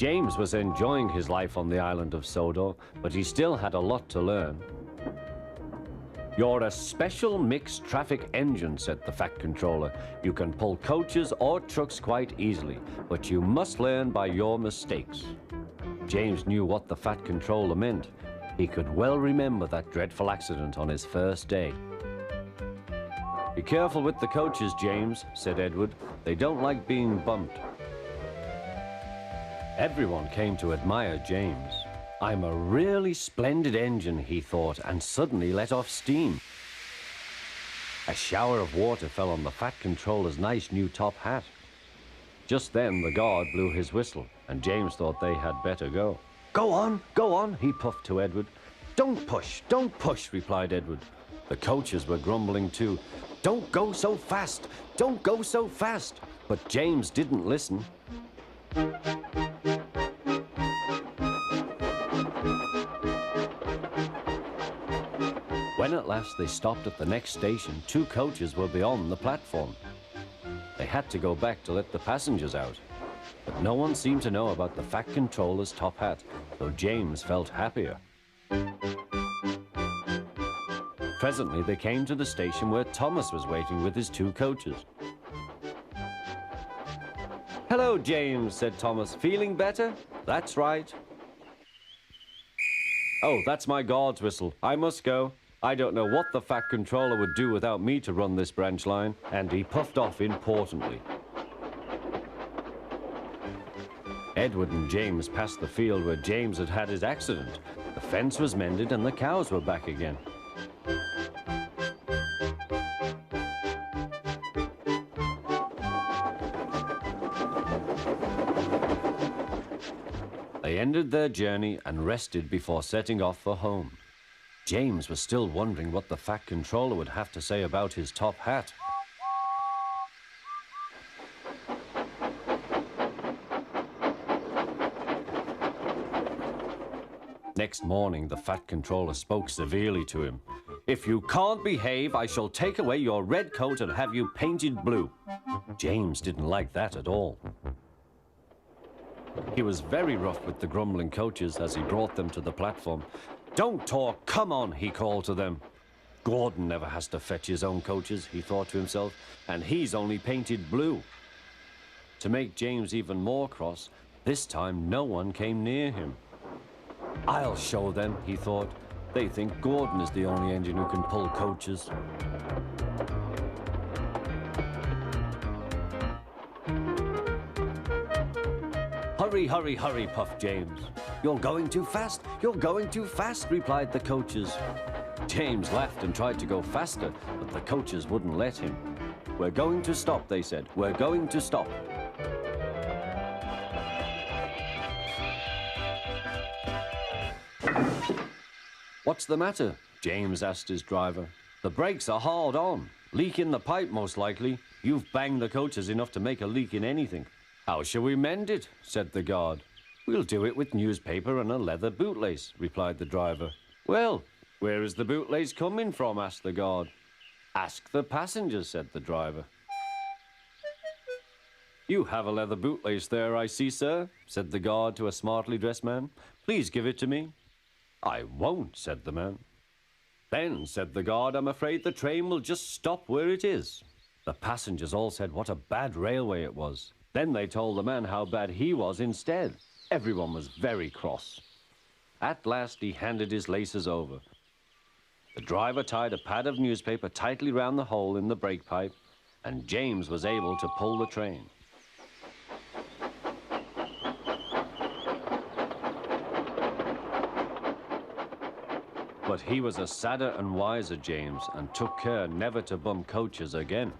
James was enjoying his life on the island of Sodor, but he still had a lot to learn. "You're a special mixed traffic engine," said the Fat Controller. "You can pull coaches or trucks quite easily, but you must learn by your mistakes." James knew what the Fat Controller meant. He could well remember that dreadful accident on his first day. "Be careful with the coaches, James," said Edward. "They don't like being bumped." Everyone came to admire James. "I'm a really splendid engine," he thought, and suddenly let off steam. A shower of water fell on the Fat Controller's nice new top hat. Just then the guard blew his whistle, and James thought they had better go. Go on," he puffed to Edward. Don't push," replied Edward. The coaches were grumbling too. "Don't go so fast, don't go so fast." But James didn't listen. When at last they stopped at the next station, 2 coaches were beyond the platform. They had to go back to let the passengers out. But no one seemed to know about the Fat Controller's top hat, so James felt happier. Presently they came to the station where Thomas was waiting with his 2 coaches. "Hello, James," said Thomas. "Feeling better?" "That's right." "Oh, that's my guard's whistle. I must go. I don't know what the Fat Controller would do without me to run this branch line." And he puffed off importantly. Edward and James passed the field where James had had his accident. The fence was mended and the cows were back again. They ended their journey and rested before setting off for home. James was still wondering what the Fat Controller would have to say about his top hat. Next morning, the Fat Controller spoke severely to him. "If you can't behave, I shall take away your red coat and have you painted blue." James didn't like that at all. He was very rough with the grumbling coaches as he brought them to the platform. "Don't talk, come on," he called to them. "Gordon never has to fetch his own coaches," he thought to himself, "and he's only painted blue." To make James even more cross, this time no one came near him. "I'll show them," he thought. "They think Gordon is the only engine who can pull coaches." "Hurry, hurry, hurry," puffed James. "You're going too fast, you're going too fast," replied the coaches. James laughed and tried to go faster, but the coaches wouldn't let him. "We're going to stop," they said. "We're going to stop." "What's the matter?" James asked his driver. "The brakes are hard on. Leak in the pipe, most likely. You've banged the coaches enough to make a leak in anything." "How shall we mend it?" said the guard. "We'll do it with newspaper and a leather bootlace," replied the driver. "Well, where is the bootlace coming from?" asked the guard. "Ask the passengers," said the driver. "You have a leather bootlace there, I see, sir," said the guard to a smartly dressed man. "Please give it to me." "I won't," said the man. "Then," said the guard, "I'm afraid the train will just stop where it is." The passengers all said what a bad railway it was. Then they told the man how bad he was instead. Everyone was very cross. At last he handed his laces over. The driver tied a pad of newspaper tightly round the hole in the brake pipe, and James was able to pull the train. But he was a sadder and wiser James and took care never to bump coaches again.